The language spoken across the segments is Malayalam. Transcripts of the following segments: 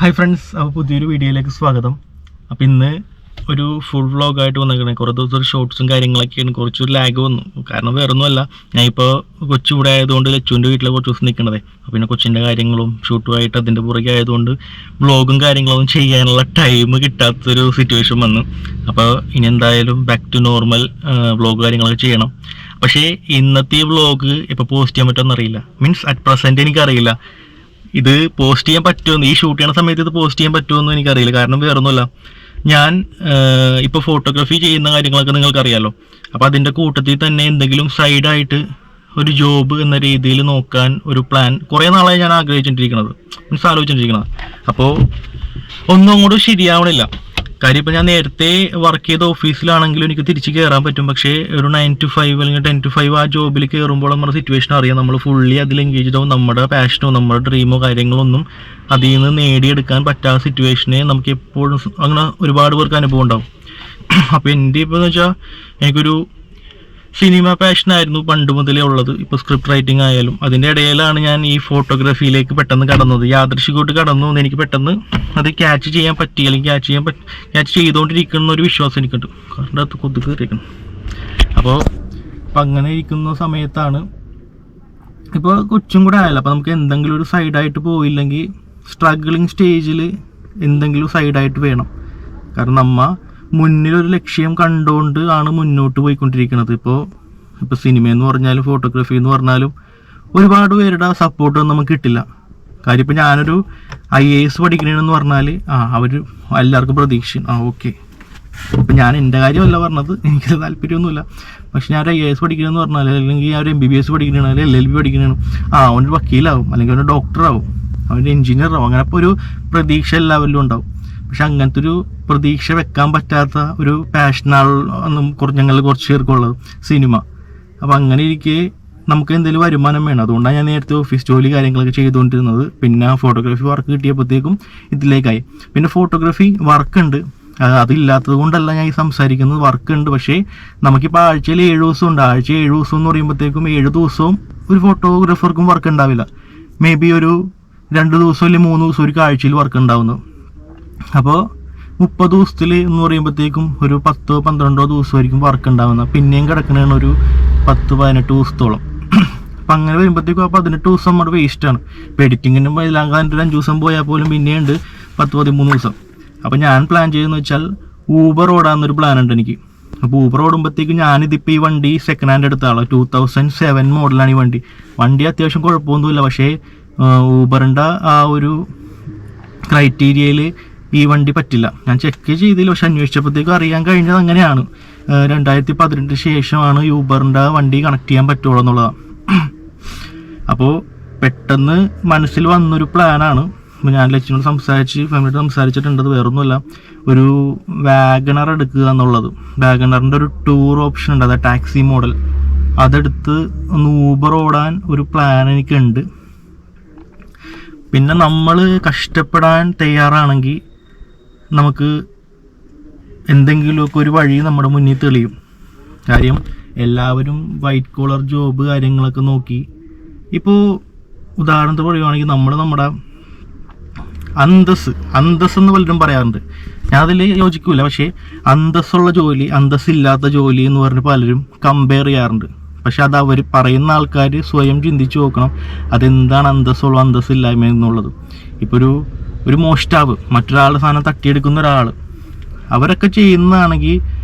ഹായ് ഫ്രണ്ട്സ്, അപ്പോൾ പുതിയൊരു വീഡിയോയിലേക്ക് സ്വാഗതം. അപ്പോൾ ഇന്ന് ഒരു ഫുൾ വ്ളോഗായിട്ട് വന്നിരിക്കണേ. കുറേ ദിവസം ഒരു ഷോർട്സും കാര്യങ്ങളൊക്കെയാണ്. കുറച്ചൊരു ലാഗ് വന്നു. കാരണം വേറൊന്നുമല്ല, ഞാൻ ഇപ്പോൾ കൊച്ചുകൂടെ ആയതുകൊണ്ട് ലച്ചുവിൻ്റെ വീട്ടിൽ കുറച്ച് ദിവസം നിൽക്കണതേ. അപ്പോൾ പിന്നെ കൊച്ചിൻ്റെ കാര്യങ്ങളും ഷൂട്ടുമായിട്ട് അതിൻ്റെ പുറകെ ആയതുകൊണ്ട് വ്ളോഗും കാര്യങ്ങളൊന്നും ചെയ്യാനുള്ള ടൈം കിട്ടാത്തൊരു സിറ്റുവേഷൻ വന്നു. അപ്പോൾ ഇനി എന്തായാലും ബാക്ക് ടു നോർമൽ വ്ളോഗ് കാര്യങ്ങളൊക്കെ ചെയ്യണം. പക്ഷേ ഇന്നത്തെ ഈ വ്ളോഗ് ഇപ്പോൾ പോസ്റ്റ് ചെയ്യാൻ പറ്റുമെന്ന് അറിയില്ല. മീൻസ് അറ്റ് പ്രസൻറ്റ് എനിക്കറിയില്ല ഇത് പോസ്റ്റ് ചെയ്യാൻ പറ്റുമെന്ന്. ഈ ഷൂട്ട് ചെയ്യുന്ന സമയത്ത് ഇത് പോസ്റ്റ് ചെയ്യാൻ പറ്റുമെന്ന് എനിക്കറിയില്ല. കാരണം വേറൊന്നുമല്ല, ഞാൻ ഇപ്പോൾ ഫോട്ടോഗ്രാഫി ചെയ്യുന്ന കാര്യങ്ങളൊക്കെ നിങ്ങൾക്കറിയാമല്ലോ. അപ്പോൾ അതിൻ്റെ കൂട്ടത്തിൽ തന്നെ എന്തെങ്കിലും സൈഡായിട്ട് ഒരു ജോബ് എന്ന രീതിയിൽ നോക്കാൻ ഒരു പ്ലാൻ കുറേ നാളായി ഞാൻ ആലോചിച്ചിരിക്കുന്നത്. അപ്പോൾ ഒന്നും അങ്ങോട്ട് ശരിയാവണില്ല. കാര്യം ഇപ്പോൾ ഞാൻ നേരത്തെ വർക്ക് ചെയ്ത ഓഫീസിലാണെങ്കിലും എനിക്ക് തിരിച്ച് കയറാൻ പറ്റും. പക്ഷേ ഒരു 9 to 5 അല്ലെങ്കിൽ 10 to 5 ആ ജോബിൽ കയറുമ്പോൾ നമ്മുടെ സിറ്റുവേഷൻ അറിയാം. നമ്മൾ ഫുള്ളി അതിൽ എൻഗേജ്ഡ് ആവും. നമ്മുടെ പാഷനോ നമ്മുടെ ഡ്രീമോ കാര്യങ്ങളൊന്നും അതിൽ നിന്ന് നേടിയെടുക്കാൻ പറ്റാത്ത സിറ്റുവേഷനെ നമുക്ക് എപ്പോഴും അങ്ങനെ ഒരുപാട് പേർക്ക് അനുഭവം ഉണ്ടാവും. അപ്പോൾ എൻ്റെ ഇപ്പോൾ എന്ന് വെച്ചാൽ എനിക്കൊരു സിനിമ പാഷനായിരുന്നു പണ്ട് മുതലേ ഉള്ളത്. ഇപ്പോൾ സ്ക്രിപ്റ്റ് റൈറ്റിംഗ് ആയാലും അതിൻ്റെ ഇടയിലാണ് ഞാൻ ഈ ഫോട്ടോഗ്രാഫിയിലേക്ക് പെട്ടെന്ന് കടന്നത്. യാദൃശ്ചികമായിട്ട് കടന്നു എന്ന് എനിക്ക് പെട്ടെന്ന് അത് ക്യാച്ച് ചെയ്യാൻ പറ്റി, അല്ലെങ്കിൽ ക്യാച്ച് ചെയ്തുകൊണ്ടിരിക്കുന്ന ഒരു വിശ്വാസം എനിക്കുണ്ട്. കാരണം അത് കൊതുക് കയറിയിരിക്കണം. അപ്പോൾ അങ്ങനെ ഇരിക്കുന്ന സമയത്താണ് ഇപ്പോൾ കൊച്ചും കൂടെ ആയല്ലോ. അപ്പോൾ നമുക്ക് എന്തെങ്കിലും ഒരു സൈഡായിട്ട് പോയില്ലെങ്കിൽ സ്ട്രഗ്ലിങ് സ്റ്റേജിൽ എന്തെങ്കിലും സൈഡായിട്ട് വേണം. കാരണം മുന്നിലൊരു ലക്ഷ്യം കണ്ടുകൊണ്ട് ആണ് മുന്നോട്ട് പോയിക്കൊണ്ടിരിക്കുന്നത്. ഇപ്പോൾ സിനിമയെന്ന് പറഞ്ഞാലും ഫോട്ടോഗ്രാഫി എന്ന് പറഞ്ഞാലും ഒരുപാട് പേരുടെ സപ്പോർട്ടൊന്നും നമുക്ക് കിട്ടില്ല. കാര്യം ഇപ്പോൾ ഞാനൊരു IAS പഠിക്കണമെന്ന് പറഞ്ഞാൽ അവർ എല്ലാവർക്കും പ്രതീക്ഷ ഓക്കെ. ഇപ്പം ഞാൻ എൻ്റെ കാര്യമല്ല പറഞ്ഞത്, എനിക്ക് താല്പര്യമൊന്നുമില്ല. പക്ഷെ ഞാൻ IAS പഠിക്കണമെന്ന് പറഞ്ഞാൽ, അല്ലെങ്കിൽ ഞാൻ ഒരു MBBS പഠിക്കണമെങ്കിൽ LLB പഠിക്കണമെന്ന് അവനൊരു വക്കീലാവും, അല്ലെങ്കിൽ അവനൊരു ഡോക്ടറാവും, അവനൊരു എഞ്ചിനീയറാവും. അങ്ങനെ ഇപ്പോൾ ഒരു പ്രതീക്ഷ എല്ലാവരിലും ഉണ്ടാവും. പക്ഷെ അങ്ങനത്തെ ഒരു പ്രതീക്ഷ വെക്കാൻ പറ്റാത്ത ഒരു പാഷനാണെന്നും ഞങ്ങൾ കുറച്ച് പേർക്കുള്ളത് സിനിമ. അപ്പോൾ അങ്ങനെ ഇരിക്കെ നമുക്ക് എന്തെങ്കിലും വരുമാനം വേണം. അതുകൊണ്ടാണ് ഞാൻ നേരത്തെ ഓഫീസ് ജോലി കാര്യങ്ങളൊക്കെ ചെയ്തുകൊണ്ടിരുന്നത്. പിന്നെ ഫോട്ടോഗ്രാഫി വർക്ക് കിട്ടിയപ്പോഴത്തേക്കും ഇതിലേക്കായി. പിന്നെ ഫോട്ടോഗ്രാഫി വർക്കുണ്ട്, അതില്ലാത്തത് കൊണ്ടല്ല ഞാൻ ഈ സംസാരിക്കുന്നത്. വർക്കുണ്ട്, പക്ഷേ നമുക്കിപ്പോൾ ആഴ്ചയിൽ 7 ദിവസം ഉണ്ട്. ആഴ്ച 7 ദിവസം എന്ന് പറയുമ്പോഴത്തേക്കും 7 ദിവസവും ഒരു ഫോട്ടോഗ്രാഫർക്കും വർക്ക് ഉണ്ടാവില്ല. മേ ബി ഒരു 2 ദിവസം അല്ലെങ്കിൽ 3 ദിവസം ഒരു ആഴ്ചയിൽ വർക്ക് ഉണ്ടാവുന്നു. അപ്പോൾ 30 ദിവസത്തിൽ എന്ന് പറയുമ്പോഴത്തേക്കും ഒരു 10-12 ദിവസമായിരിക്കും വർക്ക് ഉണ്ടാവുന്നത്. പിന്നെയും കിടക്കണതാണ് ഒരു 10-18 ദിവസത്തോളം. അപ്പം അങ്ങനെ വരുമ്പോഴത്തേക്കും 18 ദിവസം നമ്മുടെ വേസ്റ്റാണ്. ഇപ്പോൾ എഡിറ്റിങ്ങിനും എല്ലാം ഒരു 5 ദിവസം പോയാൽ പോലും പിന്നെയുണ്ട് 10-13 ദിവസം. അപ്പോൾ ഞാൻ പ്ലാൻ ചെയ്തെന്ന് വെച്ചാൽ ഊബർ ഓടാമെന്നൊരു പ്ലാൻ ഉണ്ട് എനിക്ക്. അപ്പോൾ ഊബർ ഓടുമ്പോഴത്തേക്കും ഞാനിതിപ്പോൾ ഈ വണ്ടി സെക്കൻഡ് ഹാൻഡ് എടുത്ത ആളാണ്. 2007 മോഡലാണ് ഈ വണ്ടി അത്യാവശ്യം കുഴപ്പമൊന്നുമില്ല. പക്ഷേ ഊബറിൻ്റെ ആ ഒരു ക്രൈറ്റീരിയയിൽ ഈ വണ്ടി പറ്റില്ല. ഞാൻ ചെക്ക് ചെയ്തില്ല, പക്ഷെ അന്വേഷിച്ചപ്പോഴത്തേക്കും അറിയാൻ കഴിഞ്ഞത് അങ്ങനെയാണ്. 2018 ശേഷമാണ് യൂബറിൻ്റെ വണ്ടി കണക്ട് ചെയ്യാൻ പറ്റുള്ളൂ എന്നുള്ളതാണ്. അപ്പോൾ പെട്ടെന്ന് മനസ്സിൽ വന്നൊരു പ്ലാനാണ്. ഞാൻ ലക്ഷ്മിയോട് ഫാമിലിയോട് സംസാരിച്ചിട്ടുണ്ടത് വേറൊന്നുമില്ല, ഒരു വാഗണർ എടുക്കുക എന്നുള്ളത്. വാഗണറിൻ്റെ ഒരു ടൂർ ഓപ്ഷൻ ഉണ്ട്, അതായത് ടാക്സി മോഡൽ. അതെടുത്ത് ഒന്ന് ഊബർ ഓടാൻ ഒരു പ്ലാൻ എനിക്കുണ്ട്. പിന്നെ നമ്മൾ കഷ്ടപ്പെടാൻ തയ്യാറാണെങ്കിൽ നമുക്ക് എന്തെങ്കിലുമൊക്കെ ഒരു വഴി നമ്മുടെ മുന്നിൽ തെളിയും. കാര്യം എല്ലാവരും വൈറ്റ് കോളർ ജോബ് കാര്യങ്ങളൊക്കെ നോക്കി. ഇപ്പോൾ ഉദാഹരണത്തിന് പറയുകയാണെങ്കിൽ നമ്മുടെ അന്തസ് എന്ന് പലരും പറയാറുണ്ട്. ഞാൻ അതിൽ യോജിക്കില്ല. പക്ഷേ അന്തസ്സുള്ള ജോലി, അന്തസ്സില്ലാത്ത ജോലി എന്ന് പറഞ്ഞ് പലരും കമ്പയർ ചെയ്യാറുണ്ട്. പക്ഷെ അത് അവർ പറയുന്ന ആൾക്കാർ സ്വയം ചിന്തിച്ച് നോക്കണം, അതെന്താണ് അന്തസ്സുള്ള അന്തസ്സില്ലായ്മ എന്നുള്ളത്. ഇപ്പോൾ ഒരു മോഷ്ടാവ്, മറ്റൊരാളുടെ സാധനം തട്ടിയെടുക്കുന്ന ഒരാൾ, അവരൊക്കെ ചെയ്യുന്നതാണെങ്കിൽ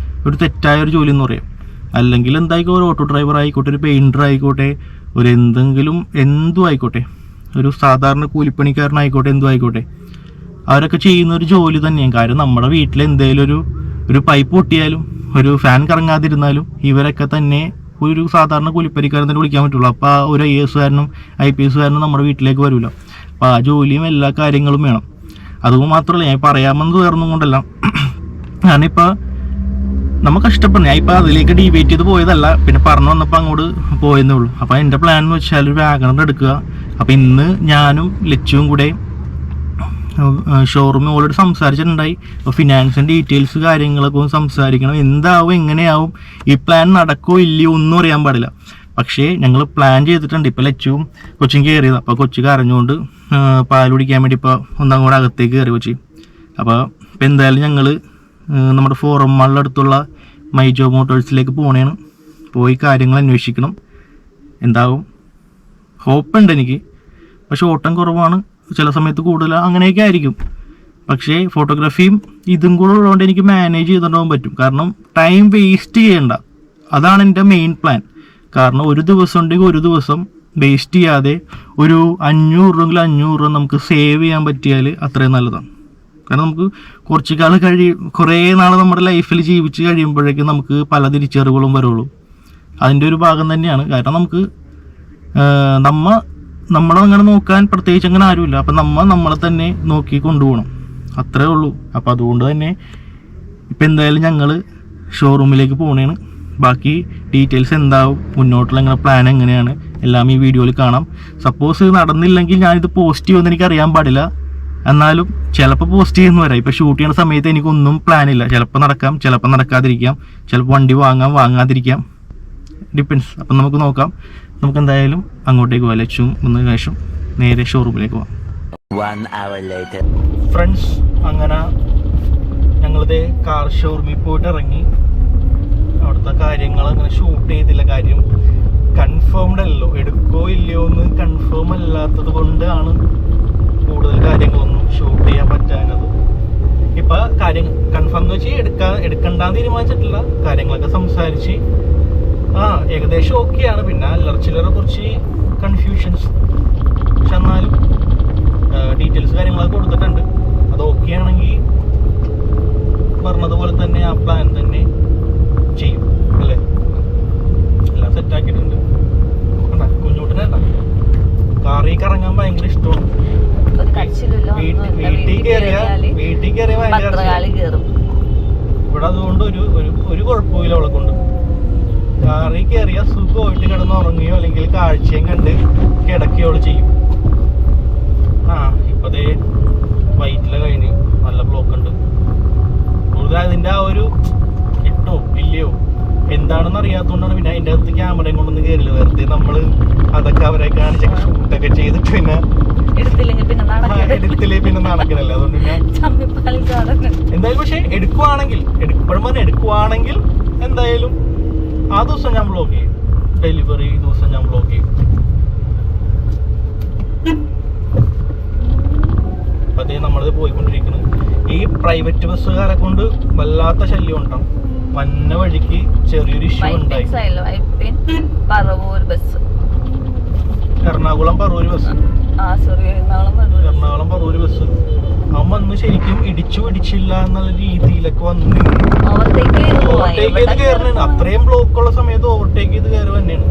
ഒരു തെറ്റായ ഒരു ജോലി എന്ന് പറയാം. അല്ലെങ്കിൽ എന്തായിക്കോട്ടെ, ഒരു ഓട്ടോ ഡ്രൈവർ ആയിക്കോട്ടെ, ഒരു പെയിൻറ്റർ ആയിക്കോട്ടെ, ഒരു എന്തും ആയിക്കോട്ടെ, ഒരു സാധാരണ കൂലിപ്പണിക്കാരനായിക്കോട്ടെ, എന്തും ആയിക്കോട്ടെ, അവരൊക്കെ ചെയ്യുന്ന ഒരു ജോലി തന്നെയാണ്. കാര്യം നമ്മുടെ വീട്ടിൽ എന്തെങ്കിലും ഒരു പൈപ്പ് പൊട്ടിയാലും ഒരു ഫാൻ കറങ്ങാതിരുന്നാലും ഇവരൊക്കെ തന്നെ ഒരു സാധാരണ കൂലിപ്പണിക്കാരൻ തന്നെ വിളിക്കാൻ പറ്റുള്ളൂ. അപ്പോൾ ഒരു IAS കാരനും IPS കാരനും നമ്മുടെ വീട്ടിലേക്ക് വരില്ല. അപ്പോൾ ആ ജോലിയും എല്ലാ കാര്യങ്ങളും വേണം. അതുകൊണ്ട് മാത്രമല്ല, ഞാൻ പറയാമെന്ന് തീർന്നും കൊണ്ടല്ല, ഞാനിപ്പോൾ നമ്മൾ കഷ്ടപ്പെടുന്നു. ഞാൻ ഇപ്പോൾ അതിലേക്ക് ഡിബേറ്റ് ചെയ്ത് പോയതല്ല, പിന്നെ പറഞ്ഞു വന്നപ്പോൾ അങ്ങോട്ട് പോയെന്നേ ഉള്ളൂ. അപ്പോൾ എൻ്റെ പ്ലാൻ എന്ന് വെച്ചാൽ ഒരു വാഗണർ എടുക്കുക. അപ്പോൾ ഇന്ന് ഞാനും ലച്ചുവും കൂടെ ഷോറൂമിൽ ഓൾറെഡി സംസാരിച്ചിട്ടുണ്ടായി. അപ്പോൾ ഫിനാൻസിൻ്റെ ഡീറ്റെയിൽസ് കാര്യങ്ങളൊക്കെ ഒന്ന് സംസാരിക്കണം. എന്താവും, എങ്ങനെയാവും, ഈ പ്ലാൻ നടക്കുമോ ഇല്ലയോ ഒന്നും അറിയാൻ പാടില്ല. പക്ഷേ ഞങ്ങൾ പ്ലാൻ ചെയ്തിട്ടുണ്ട്. ഇപ്പോൾ ലച്ചും കൊച്ചും കയറിയത്. അപ്പോൾ കൊച്ചു കരഞ്ഞുകൊണ്ട് പാൽ കുടിക്കാൻ വേണ്ടി ഇപ്പോൾ ഒന്നാം കൂടെ അകത്തേക്ക് കയറി കൊച്ചി. അപ്പോൾ ഇപ്പം എന്തായാലും ഞങ്ങൾ നമ്മുടെ ഫോറം മാളിൻ്റെ അടുത്തുള്ള മൈജോ മോട്ടോഴ്സിലേക്ക് പോകണേണ്. പോയി കാര്യങ്ങൾ അന്വേഷിക്കണം. എന്താവും ഹോപ്പുണ്ട് എനിക്ക്. പക്ഷെ ഓട്ടം കുറവാണ്, ചില സമയത്ത് കൂടുതൽ, അങ്ങനെയൊക്കെ ആയിരിക്കും. പക്ഷേ ഫോട്ടോഗ്രാഫിയും ഇതും കൂടെ ഉള്ളതുകൊണ്ട് എനിക്ക് മാനേജ് ചെയ്തുകൊണ്ടാകാൻ പറ്റും. കാരണം ടൈം വേസ്റ്റ് ചെയ്യണ്ട, അതാണ് എൻ്റെ മെയിൻ പ്ലാൻ. കാരണം ഒരു ദിവസം ഉണ്ടെങ്കിൽ ഒരു ദിവസം വേസ്റ്റ് ചെയ്യാതെ ഒരു 500 രൂപയെങ്കിൽ 500 രൂപ നമുക്ക് സേവ് ചെയ്യാൻ പറ്റിയാൽ അത്രയും നല്ലതാണ്. കാരണം നമുക്ക് കുറേ നാൾ നമ്മുടെ ലൈഫിൽ ജീവിച്ച് കഴിയുമ്പോഴേക്കും നമുക്ക് പല തിരിച്ചറിവുകളും വരുള്ളൂ. അതിൻ്റെ ഒരു ഭാഗം തന്നെയാണ്. കാരണം നമുക്ക് നമ്മളെ അങ്ങനെ നോക്കാൻ പ്രത്യേകിച്ച് അങ്ങനെ ആരുമില്ല. അപ്പം നമ്മളെ തന്നെ നോക്കി കൊണ്ടുപോകണം, അത്രേ ഉള്ളൂ. അപ്പം അതുകൊണ്ട് തന്നെ ഇപ്പം എന്തായാലും ഞങ്ങൾ ഷോറൂമിലേക്ക് പോകണേണ്. ബാക്കി ഡീറ്റെയിൽസ് എന്താവും, മുന്നോട്ടുള്ള ഞങ്ങളുടെ പ്ലാൻ എങ്ങനെയാണ്, എല്ലാം ഈ വീഡിയോയിൽ കാണാം. സപ്പോസ് നടന്നില്ലെങ്കിൽ ഞാനിത് പോസ്റ്റ് ചെയ്യുമെന്ന് എനിക്കറിയാൻ പാടില്ല. എന്നാലും ചിലപ്പോൾ പോസ്റ്റ് ചെയ്യുന്ന വരാം. ഇപ്പോൾ ഷൂട്ട് ചെയ്യുന്ന സമയത്ത് എനിക്കൊന്നും പ്ലാനില്ല. ചിലപ്പോൾ നടക്കാം, ചിലപ്പോൾ നടക്കാതിരിക്കാം, ചിലപ്പോൾ വണ്ടി വാങ്ങാതിരിക്കാം, ഡിപ്പെൻസ്. അപ്പം നമുക്ക് നോക്കാം. നമുക്ക് എന്തായാലും അങ്ങോട്ടേക്ക് പോകാം. ലക്ഷ്യം വന്ന ശേഷം നേരെ ഷോറൂമിലേക്ക് പോകാം. ഫ്രണ്ട്സ്, അങ്ങനെ ഞങ്ങളിത് കാർ ഷോറൂമിൽ പോയിട്ട് ഇറങ്ങി. അവിടുത്തെ കാര്യങ്ങൾ അങ്ങനെ ഷൂട്ട് ചെയ്തില്ല. കാര്യം കൺഫേംഡ് അല്ലല്ലോ, എടുക്കോ ഇല്ലയോ എന്ന് കൺഫേം അല്ലാത്തത് കൊണ്ടാണ് കൂടുതൽ കാര്യങ്ങളൊന്നും ഷൂട്ട് ചെയ്യാൻ പറ്റാനത്. ഇപ്പം കാര്യം കൺഫേം എന്ന് വെച്ചാൽ എടുക്കണ്ടാന്ന് തീരുമാനിച്ചിട്ടില്ല. കാര്യങ്ങളൊക്കെ സംസാരിച്ച് ഏകദേശം ഓക്കെയാണ്. പിന്നെ അല്ലറച്ചിലറെ കുറച്ച് കൺഫ്യൂഷൻസ്, പക്ഷെ എന്നാലും ഡീറ്റെയിൽസ് കാര്യങ്ങളൊക്കെ കൊടുത്തിട്ടുണ്ട്. അത് ഓക്കെ ആണെങ്കിൽ പറഞ്ഞതുപോലെ തന്നെ ആ പ്ലാൻ തന്നെ ചെയ്യും അല്ലേ. എല്ലാം സെറ്റാക്കിയിട്ടുണ്ട്. കുഞ്ഞൂട്ടിനല്ല, കാറിൽ കറങ്ങാൻ ഭയങ്കര ഇഷ്ടമാണ്. വീട്ടിൽ കയറിയ ഭയങ്കര ഇവിടെ. അതുകൊണ്ട് ഒരു കുഴപ്പമില്ല അവളെ കൊണ്ട്. കാറിൽ കയറിയ സുഖമായിട്ട് കിടന്നുറങ്ങുകയോ അല്ലെങ്കിൽ കാഴ്ചയും കണ്ട് കിടക്കുകയോ ചെയ്യും. ഇപ്പതേ വൈറ്റിലെ കഴിഞ്ഞ് നല്ല ബ്ലോക്ക് ഉണ്ട്. കൂടുതൽ അതിൻ്റെ ആ ഒരു കിട്ടോ ഇല്ലയോ എന്താണെന്ന് അറിയാത്തതുകൊണ്ടാണ് പിന്നെ അതിൻ്റെ അകത്ത് ക്യാമറയും കൊണ്ടൊന്നും കയറില്ല. വെറുതെ നമ്മൾ അതൊക്കെ അവരെ കാണിച്ചൊക്കെ ഷൂട്ടൊക്കെ ചെയ്തിട്ട് പിന്നെ എടുത്തില്ലെങ്കിൽ പിന്നെ നടക്കണല്ലേ. അതുകൊണ്ട് പിന്നെ എന്തായാലും പക്ഷെ എടുക്കുവാണെങ്കിൽ എന്തായാലും ആ ദിവസം ഞാൻ ബ്ലോക്ക് ചെയ്യും. ഡെലിവറി ദിവസം ഞാൻ ബ്ലോക്ക് ചെയ്യും. അപ്പൊ അതേ നമ്മളിത് പോയിക്കൊണ്ടിരിക്കുന്നത്. ഈ പ്രൈവറ്റ് ബസ്സുകാരെ കൊണ്ട് വല്ലാത്ത ശല്യം ഉണ്ടാവും. വന്ന വഴിക്ക് ചെറിയൊരു ഇഷ്യൂ ഉണ്ടായി. എറണാകുളം പറവൂർ ബസ് അവൻ വന്ന് ശരിക്കും ഇടിച്ചില്ല എന്നുള്ള രീതിയിലൊക്കെ വന്ന് ഓവർടേക്ക് ചെയ്ത് കയറണാണ്. അത്രയും ബ്ലോക്കുള്ള സമയത്ത് ഓവർടേക്ക് ചെയ്ത് കയറി തന്നെയാണ്.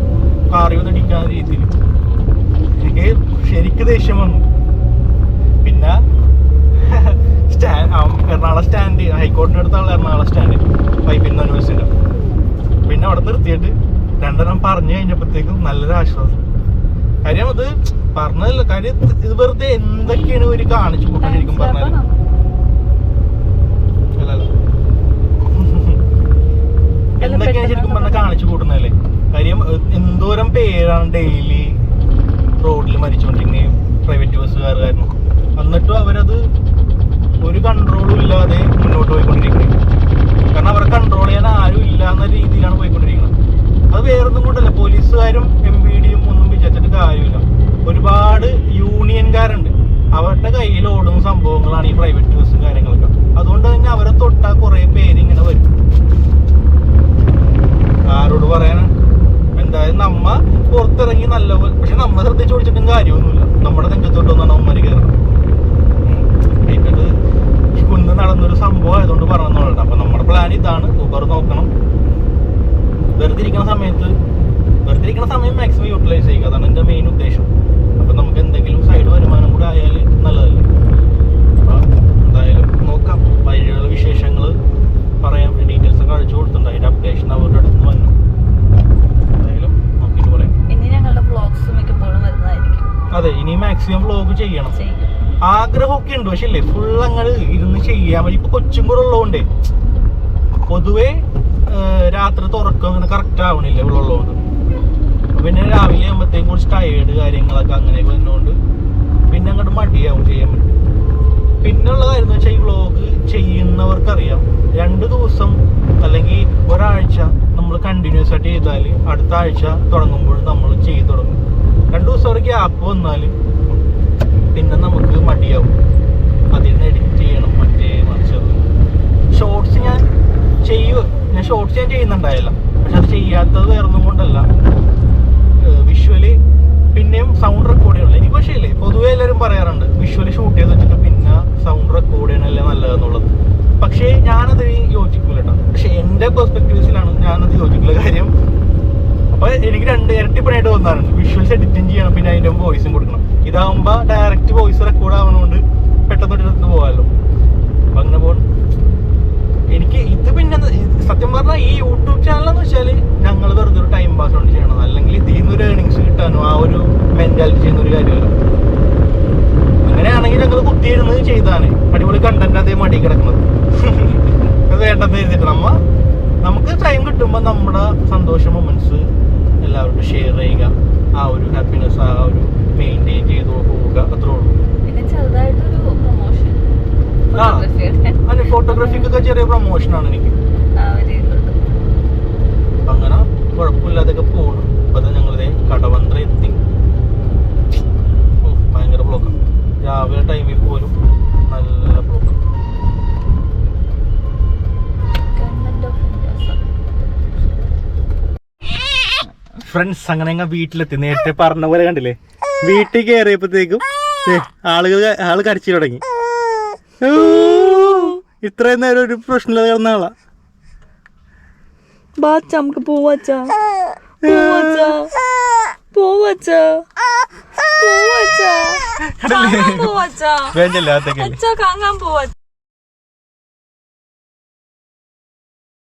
കാറിയൊന്നും ഇടിക്കാത്ത രീതിയിൽ എനിക്ക് ശരിക്കും ദേഷ്യം വന്നു. പിന്നെ എറണാകുളം സ്റ്റാൻഡ്, ഹൈക്കോടതിൻ്റെ അടുത്തുള്ള എറണാകുളം സ്റ്റാൻഡ് പൈപ്പിൻ്റെ യൂണിവേഴ്സിറ്റി. പിന്നെ അവിടെ നിർത്തിയിട്ട് രണ്ടെണ്ണം പറഞ്ഞു കഴിഞ്ഞപ്പോഴത്തേക്കും നല്ലൊരു ആശ്വാസം. കാര്യം അത് പറഞ്ഞതല്ല, കാര്യം ഇത് വെറുതെ എന്തൊക്കെയാണ് ഒരു കാണിച്ചു കൂട്ടാൻ ശരിക്കും പറഞ്ഞാൽ. എന്തൊക്കെയാണ് ശരിക്കും പറഞ്ഞാൽ കാണിച്ചു കൂട്ടുന്നതല്ലേ. കാര്യം എന്തോരം പേരാണ് ഡെയിലി റോഡിൽ മരിച്ചുകൊണ്ടിരിക്കുന്ന പ്രൈവറ്റ് ബസ്സുകാർ കാരണം. എന്നിട്ടും അവരത് ഒരു കൺട്രോളും ഇല്ലാതെ മുന്നോട്ട് പോയിക്കൊണ്ടിരിക്കുന്നത്. കാരണം അവരെ കൺട്രോൾ ചെയ്യാൻ ആരും ഇല്ല എന്ന രീതിയിലാണ് പോയിക്കൊണ്ടിരിക്കുന്നത്. അത് വേറൊന്നും കൊണ്ടല്ല, പോലീസുകാരും MVD ഒന്നും വിചാരിച്ചിട്ട് കാര്യമില്ല. ഒരുപാട് യൂണിയൻകാരുണ്ട്, അവരുടെ കയ്യിൽ ഓടുന്ന സംഭവങ്ങളാണ് ഈ പ്രൈവറ്റ് ബസ്സും കാര്യങ്ങളൊക്കെ. അതുകൊണ്ട് തന്നെ അവരെ തൊട്ടാൽ കുറേ പേര് ഇങ്ങനെ വരും. ആരോട് പറയാനാണ്? എന്തായാലും നമ്മ പുറത്തിറങ്ങി നല്ലപോലെ, പക്ഷെ നമ്മ ശ്രദ്ധിച്ചു പിടിച്ചിട്ടും കാര്യമൊന്നുമില്ല. നമ്മുടെ നെഞ്ചത്തോട്ടൊന്നാണ് അവന്മാർ കയറുന്നത്. ഇത് കുന്ന് നടന്നൊരു സംഭവം ആയതുകൊണ്ട് പറഞ്ഞോളട്ടെ. അപ്പൊ നമ്മുടെ പ്ലാൻ ഇതാണ്. ഊബർ നോക്കണം. വെറുതെ ഇരിക്കുന്ന സമയം മാക്സിമം യൂട്ടിലൈസ് ചെയ്യുക. അതാണ് എൻ്റെ മെയിൻ ഉദ്ദേശം. അപ്പൊ നമുക്ക് എന്തെങ്കിലും സൈഡ് വരുമാനം കൂടെ ആയാൽ നല്ലതല്ലേ. അപ്പൊ എന്തായാലും നോക്കാം. വഴിയുള്ള വിശേഷങ്ങൾ പറയാം. ഡീറ്റെയിൽസ് ഒക്കെ അഴിച്ചു കൊടുത്തിട്ടുണ്ട്. അതിന്റെ അപ്ഡേഷൻ അവരുടെ അടുത്ത് വന്നു. എന്തായാലും നോക്കിയിട്ട് പറയാം. അതെ, ഇനി മാക്സിമം വ്ലോഗ് ചെയ്യണം. ആഗ്രഹമൊക്കെ ഉണ്ട്, പക്ഷെ ഇല്ലേ ഫുൾ അങ്ങനെ ഇരുന്ന് ചെയ്യാൻ പറ്റും. ഇപ്പൊ കൊച്ചും കൂടെ ഉള്ളതുകൊണ്ടേ പൊതുവെ രാത്രി തുറക്കം അങ്ങനെ കറക്റ്റ് ആവണില്ല ഇവിടെ ഉള്ളതുകൊണ്ട്. പിന്നെ രാവിലെ ആകുമ്പോഴത്തേക്കും കുറച്ച് ടയേർഡ് കാര്യങ്ങളൊക്കെ അങ്ങനെയൊക്കെ വരുന്നതുകൊണ്ട് പിന്നെ അങ്ങോട്ട് മടിയാവും ചെയ്യാൻ പറ്റും. പിന്നെയുള്ള കാര്യം എന്ന് വെച്ചാൽ ഈ വ്ളോഗ് ചെയ്യുന്നവർക്കറിയാം 2 ദിവസം അല്ലെങ്കിൽ ഒരാഴ്ച നമ്മൾ കണ്ടിന്യൂസ് ആയിട്ട് ചെയ്താൽ അടുത്ത ആഴ്ച തുടങ്ങുമ്പോൾ നമ്മൾ ചെയ്ത് തുടങ്ങും. 2 ദിവസം ഒരു ഗ്യാപ്പ് വന്നാൽ പിന്നെ നമുക്ക് മടിയാവും, അതിന് എഡിറ്റ് ചെയ്യണം മറ്റേ മറിച്ചത്. ഷോർട്സ് ഞാൻ ഷോർട്സ് ഞാൻ ചെയ്യുന്നുണ്ടായില്ല, പക്ഷെ അത് ചെയ്യാത്തത് വേറൊന്നും കൊണ്ടല്ല, വിഷ്വലി പിന്നെയും സൗണ്ട് റെക്കോർഡ് ചെയ്യണം. എനിക്ക് പക്ഷേ ഇല്ലേ പൊതുവെ എല്ലാവരും പറയാറുണ്ട് വിഷ്വലി ഷൂട്ട് ചെയ്ത് വെച്ചിട്ട് പിന്നെ സൗണ്ട് റെക്കോർഡ് ചെയ്യണല്ലേ നല്ലതെന്നുള്ളത്. പക്ഷേ ഞാനത് യോജിക്കൂല കേട്ടോ. പക്ഷെ എൻ്റെ പെർസ്പെക്റ്റീവ്സിലാണ് ഞാനത് യോജിക്കുള്ള കാര്യം. അപ്പോൾ എനിക്ക് 2 ഇരട്ടി പണിയായിട്ട് തോന്നാറുണ്ട്. വിഷ്വൽസ് എഡിറ്റിംഗ് ചെയ്യണം, പിന്നെ അതിൻ്റെ വോയിസും കൊടുക്കണം. ഇതാകുമ്പോൾ ഡയറക്റ്റ് വോയിസ് റെക്കോർഡ് ആവുന്നതുകൊണ്ട് പെട്ടെന്ന് എടുത്ത് പോകാമല്ലോ. അപ്പം അങ്ങനെ പോകണം. എനിക്ക് ഇത് പിന്നെ സത്യം പറഞ്ഞാൽ ഈ യൂട്യൂബ് ചാനലെന്ന് വെച്ചാൽ ഞങ്ങൾ വെറുതെ ഒരു ടൈം പാസ് കൊണ്ട് ചെയ്യണം, അല്ലെങ്കിൽ ഇതിൽ നിന്നൊരു ഏണിങ്സ് കിട്ടാനോ ആ ഒരു മെൻറ്റാലിറ്റി ചെയ്യുന്ന ഒരു കാര്യമല്ല. അങ്ങനെയാണെങ്കിൽ ഞങ്ങൾ കുത്തിയിരുന്ന് ചെയ്താണ് അടിപൊളി കണ്ടന്റ് അതേ മടി കിടക്കുന്നത്. അത് വേണ്ടെന്ന് എഴുതിയിട്ട് നമുക്ക് ടൈം കിട്ടുമ്പോൾ നമ്മുടെ സന്തോഷ മൊമെന്റ്സ് എല്ലാവർക്കും ഷെയർ ചെയ്യുക, ആ ഒരു ഹാപ്പിനെസ് ആ ഒരു മെയിൻറ്റെയിൻ ചെയ്ത് പോവുക, അത്രേ ഉള്ളൂ. അതെ, ഫോട്ടോഗ്രാഫിക്കൊക്കെ ചെറിയ പ്രൊമോഷനാണ് എനിക്ക്. അങ്ങനെ കുഴപ്പമില്ലാതൊക്കെ പോകണം. അപ്പൊ അത് ഞങ്ങളിതേ കടവന്ത്ര എത്തി. ഭയങ്കര ബ്ലോക്കാണ് രാവിലെ ടൈമിൽ പോലും, നല്ല ബ്ലോക്ക്. ഫ്രണ്ട്സ് അങ്ങനെ ഞങ്ങൾ വീട്ടിലെത്തി. നേരത്തെ പറഞ്ഞ പോലെ കണ്ടില്ലേ, വീട്ടിൽ കയറിയപ്പോഴത്തേക്കും ആള് കരച്ചിൽ തുടങ്ങി. ഇത്രയും നേരം ഒരു പ്രശ്നമില്ലാതെ കിടന്ന ആളാ. നമുക്ക് പോവാച്ചാ വേണ്ടല്ലേ അതൊക്കെ.